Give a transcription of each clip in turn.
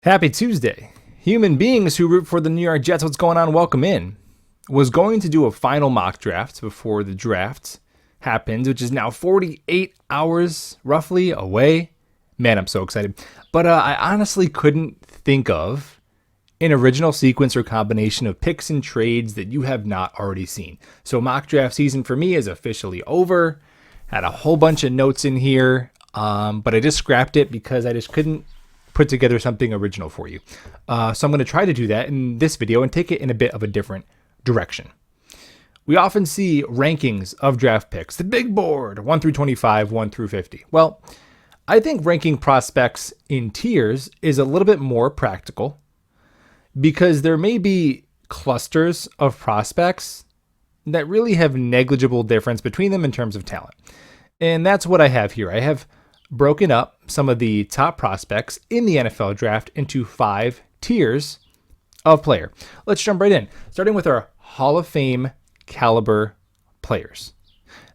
Happy Tuesday. Human beings who root for the New York Jets, what's going on? Welcome in. Was going to do a final mock draft before the draft happened, which is now 48 hours roughly away. Man, I'm so excited. But I honestly couldn't think of an original sequence or combination of picks and trades that you have not already seen. So mock draft season for me is officially over. Had a whole bunch of notes in here, but I just scrapped it because I just couldn't put together something original for you. So I'm going to try to do that in this video and take it in a bit of a different direction. We often see rankings of draft picks, the big board, 1 through 25, 1 through 50. Well, I think ranking prospects in tiers is a little bit more practical because there may be clusters of prospects that really have negligible difference between them in terms of talent. And that's what I have here. I have broken up some of the top prospects in the NFL draft into 5 tiers of player. Let's jump right in, starting with our Hall of Fame caliber players.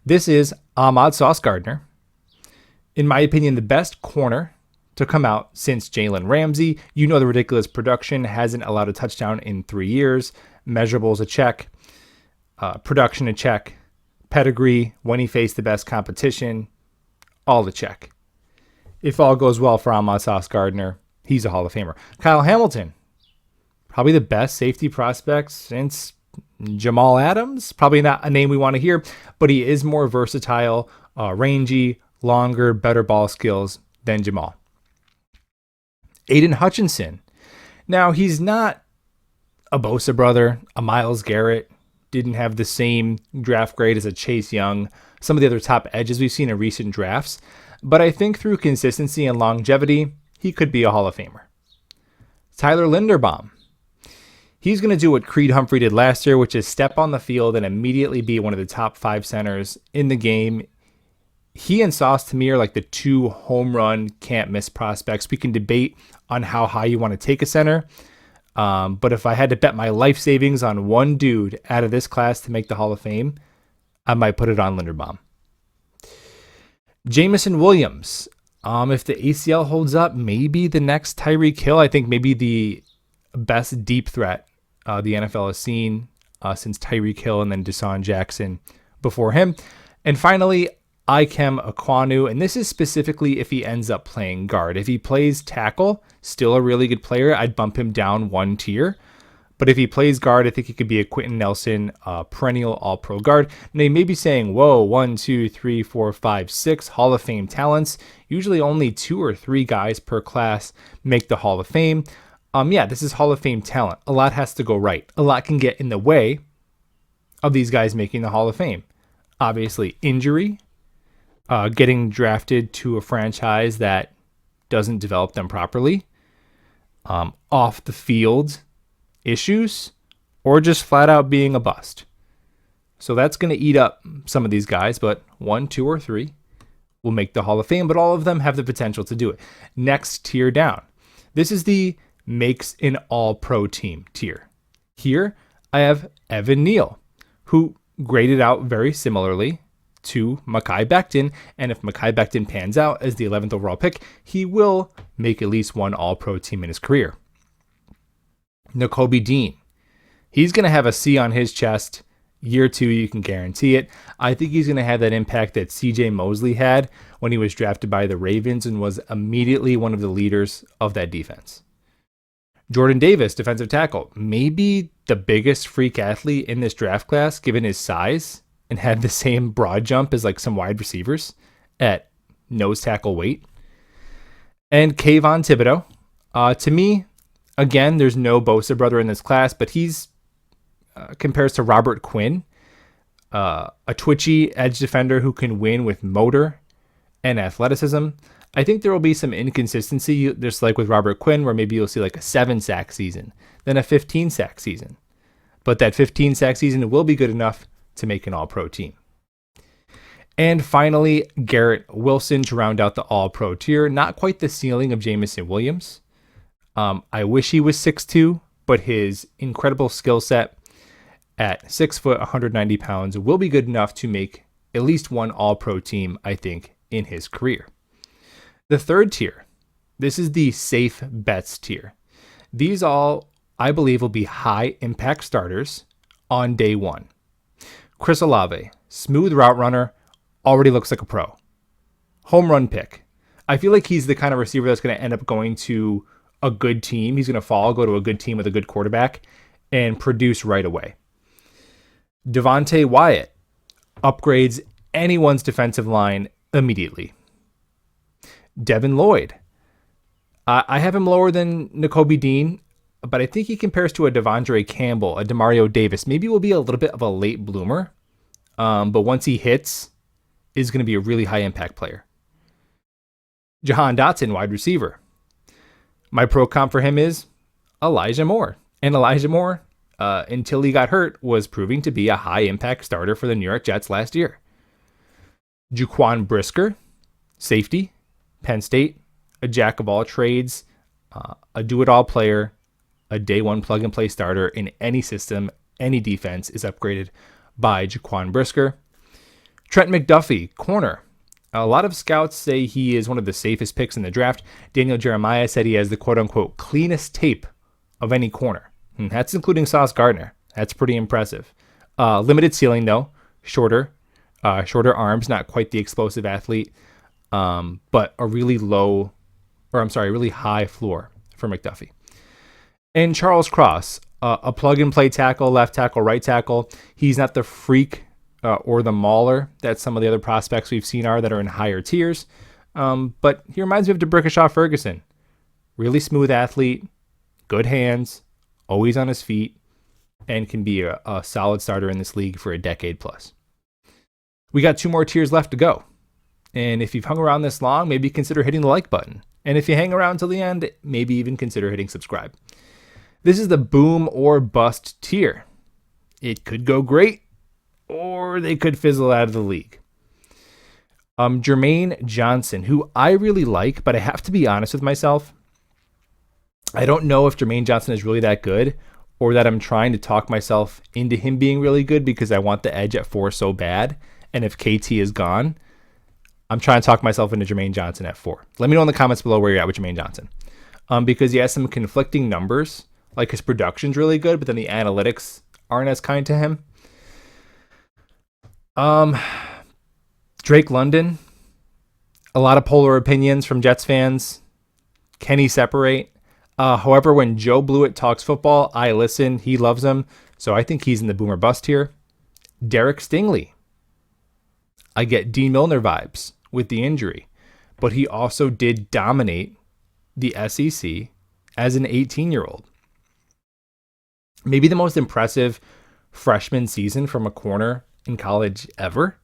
This is Ahmad Sauce Gardner. In my opinion, the best corner to come out since Jalen Ramsey. You know the ridiculous production, hasn't allowed a touchdown in 3 years. Measurables a check. Production a check. Pedigree, when he faced the best competition, all a check. If all goes well for Ahmad Sauce Gardner, he's a Hall of Famer. Kyle Hamilton, probably the best safety prospect since Jamal Adams. Probably not a name we want to hear, but he is more versatile, rangy, longer, better ball skills than Jamal. Aiden Hutchinson. Now, he's not a Bosa brother, a Myles Garrett, didn't have the same draft grade as a Chase Young, some of the other top edges we've seen in recent drafts. But I think through consistency and longevity, he could be a Hall of Famer. Tyler Linderbaum. He's going to do what Creed Humphrey did last year, which is step on the field and immediately be one of the top 5 centers in the game. He and Sauce, to me, are like the 2 home run, can't miss prospects. We can debate on how high you want to take a center. But if I had to bet my life savings on one dude out of this class to make the Hall of Fame, I might put it on Linderbaum. Jameson Williams. If the ACL holds up, maybe the next Tyreek Hill. I think maybe the best deep threat the NFL has seen since Tyreek Hill and then Deshaun Jackson before him. And finally, Ikem Ekwonu, and this is specifically if he ends up playing guard. If he plays tackle, still a really good player, I'd bump him down 1 tier. But if he plays guard, I think he could be a Quentin Nelson, perennial all-pro guard. Now, you may be saying, whoa, 1, 2, 3, 4, 5, 6 Hall of Fame talents. Usually only 2 or 3 guys per class make the Hall of Fame. Yeah, this is Hall of Fame talent. A lot has to go right. A lot can get in the way of these guys making the Hall of Fame. Obviously, injury, getting drafted to a franchise that doesn't develop them properly, off the field issues, or just flat out being a bust. So that's going to eat up some of these guys, but 1, 2, or 3 will make the Hall of Fame, but all of them have the potential to do it. Next tier down. This is the makes an all-pro team tier. Here, I have Evan Neal, who graded out very similarly to Mekhi Becton, and if Mekhi Becton pans out as the 11th overall pick, he will make at least 1 all-pro team in his career. Nakobe Dean. He's going to have a C on his chest. Year 2, you can guarantee it. I think he's going to have that impact that CJ Mosley had when he was drafted by the Ravens and was immediately one of the leaders of that defense. Jordan Davis, defensive tackle. Maybe the biggest freak athlete in this draft class, given his size, and had the same broad jump as like some wide receivers at nose tackle weight. And Kayvon Thibodeau. To me, again, there's no Bosa brother in this class, but he's compares to Robert Quinn, a twitchy edge defender who can win with motor and athleticism. I think there will be some inconsistency, just like with Robert Quinn, where maybe you'll see like a 7-sack season, then a 15-sack season. But that 15-sack season will be good enough to make an all-pro team. And finally, Garrett Wilson to round out the all-pro tier. Not quite the ceiling of Jameson Williams. I wish he was 6'2", but his incredible skill set at 6 foot, 190 pounds will be good enough to make at least 1 all-pro team, I think, in his career. The third tier, this is the safe bets tier. These all, I believe, will be high impact starters on day one. Chris Olave, smooth route runner, already looks like a pro. Home run pick. I feel like he's the kind of receiver that's going to end up going to a good team. He's going to go to a good team with a good quarterback and produce right away. Devontae Wyatt upgrades anyone's defensive line immediately. Devin Lloyd. I have him lower than Nakobe Dean, but I think he compares to a Devondre Campbell, a Demario Davis. Maybe will be a little bit of a late bloomer, but once he hits, is going to be a really high impact player. Jahan Dotson, wide receiver. My pro comp for him is Elijah Moore. And Elijah Moore, until he got hurt, was proving to be a high impact starter for the New York Jets last year. Jaquan Brisker, safety, Penn State, a jack of all trades, a do-it-all player, a day one plug-and-play starter in any system, any defense is upgraded by Jaquan Brisker. Trent McDuffie, corner. A lot of scouts say he is one of the safest picks in the draft. Daniel Jeremiah said he has the quote-unquote cleanest tape of any corner. That's including Sauce Gardner. That's pretty impressive. Limited ceiling, though. Shorter arms, not quite the explosive athlete, but a really really high floor for McDuffie. And Charles Cross, a plug-and-play tackle, left tackle, right tackle. He's not the freak or the mauler that some of the other prospects we've seen are that are in higher tiers. But he reminds me of DeBrickashaw Ferguson. Really smooth athlete, good hands, always on his feet, and can be a solid starter in this league for a decade plus. We got 2 more tiers left to go. And if you've hung around this long, maybe consider hitting the like button. And if you hang around till the end, maybe even consider hitting subscribe. This is the boom or bust tier. It could go great, or they could fizzle out of the league. Jermaine Johnson, who I really like, but I have to be honest with myself. I don't know if Jermaine Johnson is really that good, or that I'm trying to talk myself into him being really good because I want the edge at 4 so bad. And if KT is gone, I'm trying to talk myself into Jermaine Johnson at 4. Let me know in the comments below where you're at with Jermaine Johnson. Because he has some conflicting numbers. Like his production's really good, but then the analytics aren't as kind to him. Drake London. A lot of polar opinions from Jets fans. Can he separate? However, when Joe Blewett talks football, I listen. He loves him. So I think he's in the boomer bust here. Derek Stingley. I get Dean Milner vibes with the injury, but he also did dominate the SEC as an 18-year-old. Maybe the most impressive freshman season from a corner in college ever.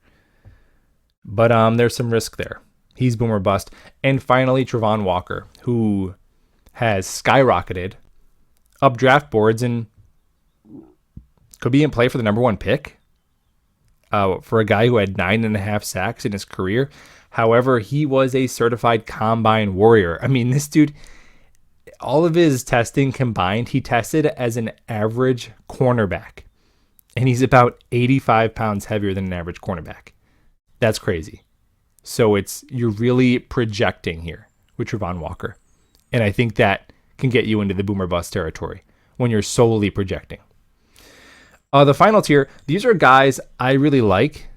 But there's some risk there. He's boomer bust. And finally, Travon Walker, who has skyrocketed up draft boards and could be in play for the number 1 pick. For a guy who had 9.5 sacks in his career. However, he was a certified combine warrior. I mean, this dude, all of his testing combined, he tested as an average cornerback. And he's about 85 pounds heavier than an average cornerback. That's crazy. So you're really projecting here with Travon Walker. And I think that can get you into the boomer bust territory when you're solely projecting. The final tier, these are guys I really like,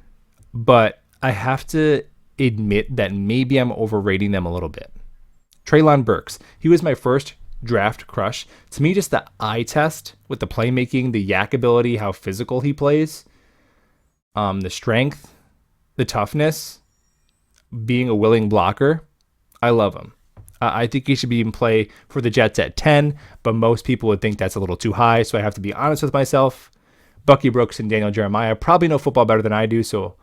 but I have to admit that maybe I'm overrating them a little bit. Treylon Burks, he was my first draft crush. To me, just the eye test with the playmaking, the yak ability, how physical he plays, the strength, the toughness, being a willing blocker. I love him. I think he should be in play for the Jets at 10, but most people would think that's a little too high, so I have to be honest with myself. Bucky Brooks and Daniel Jeremiah probably know football better than I do, so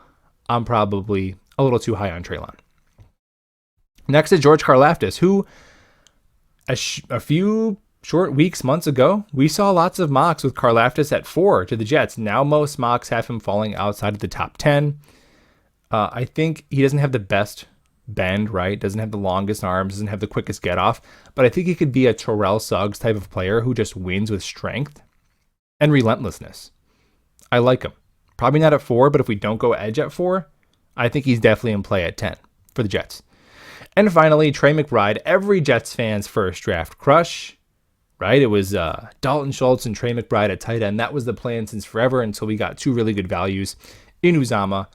I'm probably a little too high on Treylon. Next is George Karlaftis, who a few short weeks, months ago, we saw lots of mocks with Karlaftis at 4 to the Jets. Now most mocks have him falling outside of the top 10. I think he doesn't have the best bend, right? Doesn't have the longest arms, doesn't have the quickest get off, but I think he could be a Terrell Suggs type of player who just wins with strength and relentlessness. I like him. Probably not at 4, but if we don't go edge at 4, I think he's definitely in play at 10 for the Jets. And finally, Trey McBride, every Jets fan's first draft crush, right? It was Dalton Schultz and Trey McBride at tight end. That was the plan since forever until we got two really good values in Uzama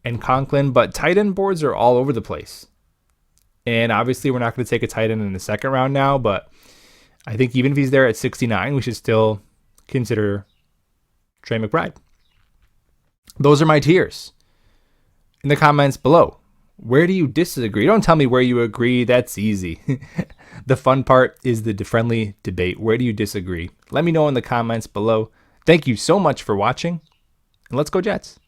and Conklin. But tight end boards are all over the place. And obviously, we're not going to take a tight end in the second round now, but I think even if he's there at 69, we should still consider Trey McBride. Those are my tiers. In the comments below, where do you disagree? Don't tell me where you agree. That's easy. The fun part is the friendly debate. Where do you disagree? Let me know in the comments below. Thank you so much for watching, and let's go Jets.